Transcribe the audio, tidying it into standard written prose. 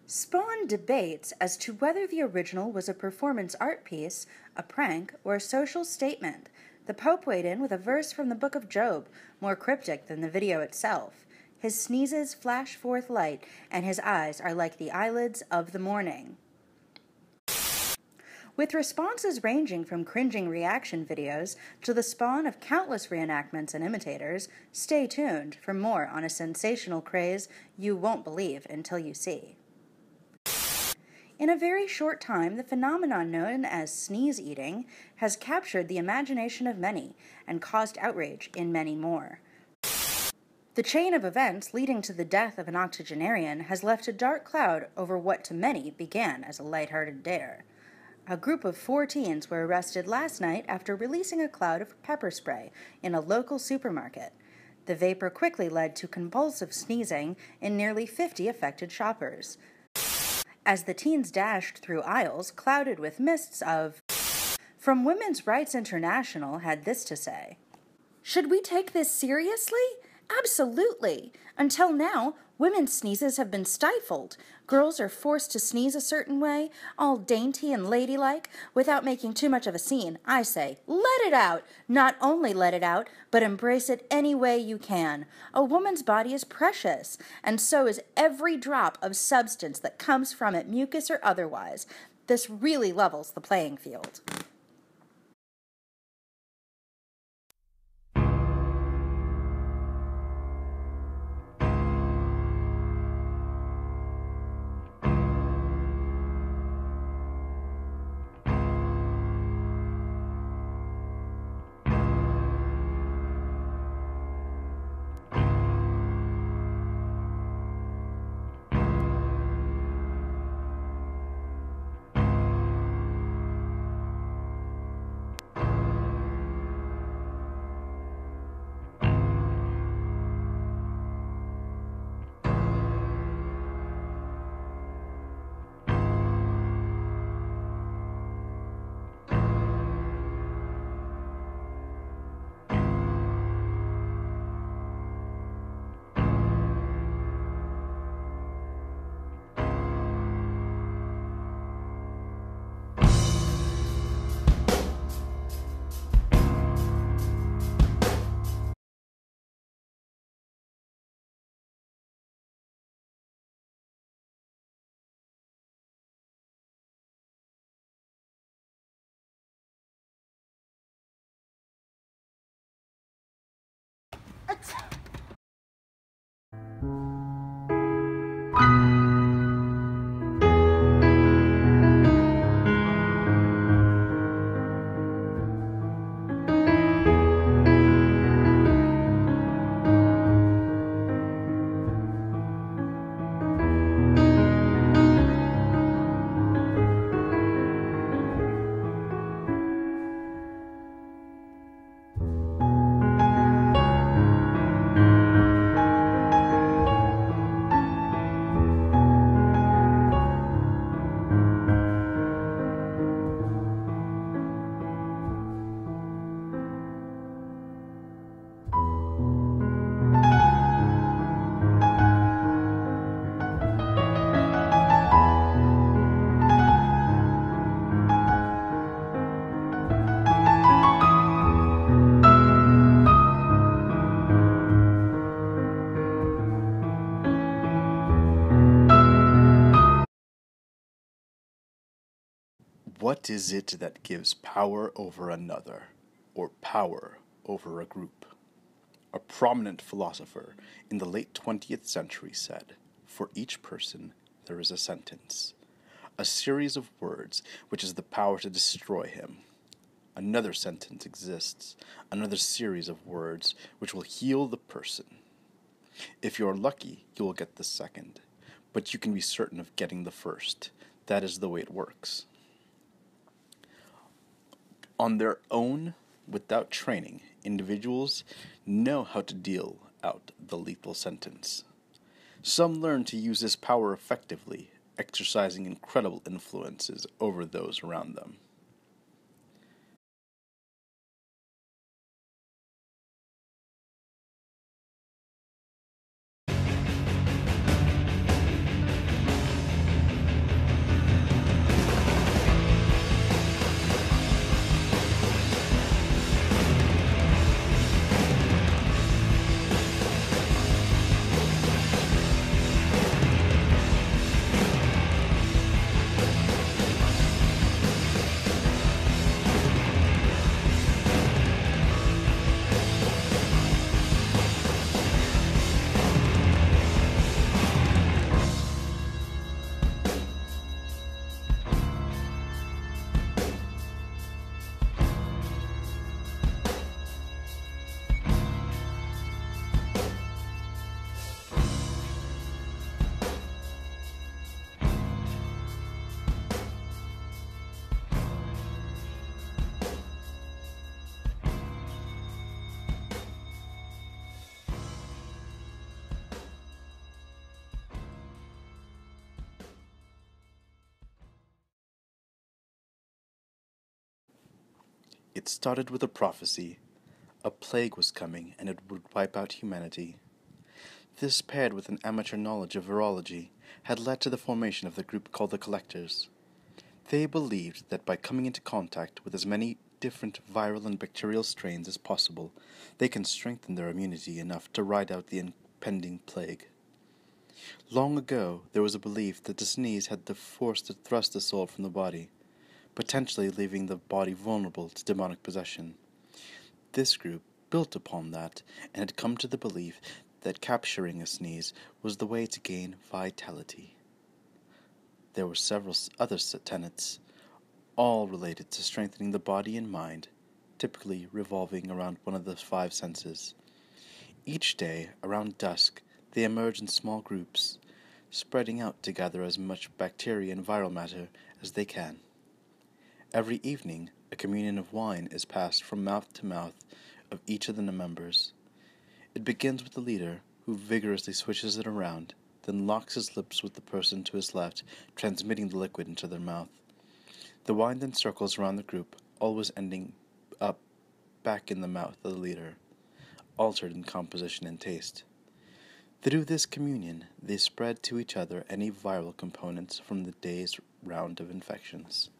spawned debates as to whether the original was a performance art piece, a prank, or a social statement. The Pope weighed in with a verse from the Book of Job, more cryptic than the video itself. His sneezes flash forth light, and his eyes are like the eyelids of the morning. With responses ranging from cringing reaction videos to the spawn of countless reenactments and imitators, stay tuned for more on a sensational craze you won't believe until you see. In a very short time, the phenomenon known as sneeze eating has captured the imagination of many and caused outrage in many more. The chain of events leading to the death of an octogenarian has left a dark cloud over what to many began as a lighthearted dare. A group of 4 teens were arrested last night after releasing a cloud of pepper spray in a local supermarket. The vapor quickly led to convulsive sneezing in nearly 50 affected shoppers. As the teens dashed through aisles clouded with mists of... From Women's Rights International had this to say: "Should we take this seriously? Absolutely. Until now, women's sneezes have been stifled. Girls are forced to sneeze a certain way, all dainty and ladylike, without making too much of a scene. I say, let it out. Not only let it out, but embrace it any way you can. A woman's body is precious, and so is every drop of substance that comes from it, mucus or otherwise. This really levels the playing field." What is it that gives power over another, or power over a group? A prominent philosopher in the late 20th century said, "For each person there is a sentence, a series of words which has the power to destroy him. Another sentence exists, another series of words which will heal the person. If you are lucky, you will get the second, but you can be certain of getting the first. That is the way it works." On their own, without training, individuals know how to deal out the lethal sentence. Some learn to use this power effectively, exercising incredible influences over those around them. It started with a prophecy. A plague was coming, and it would wipe out humanity. This, paired with an amateur knowledge of virology, had led to the formation of the group called the Collectors. They believed that by coming into contact with as many different viral and bacterial strains as possible, they can strengthen their immunity enough to ride out the impending plague. Long ago, there was a belief that the sneeze had the force to thrust the soul from the body, potentially leaving the body vulnerable to demonic possession. This group built upon that and had come to the belief that capturing a sneeze was the way to gain vitality. There were several other tenets, all related to strengthening the body and mind, typically revolving around one of the 5 senses. Each day, around dusk, they emerge in small groups, spreading out to gather as much bacteria and viral matter as they can. Every evening, a communion of wine is passed from mouth to mouth of each of the members. It begins with the leader, who vigorously swishes it around, then locks his lips with the person to his left, transmitting the liquid into their mouth. The wine then circles around the group, always ending up back in the mouth of the leader, altered in composition and taste. Through this communion, they spread to each other any viral components from the day's round of infections.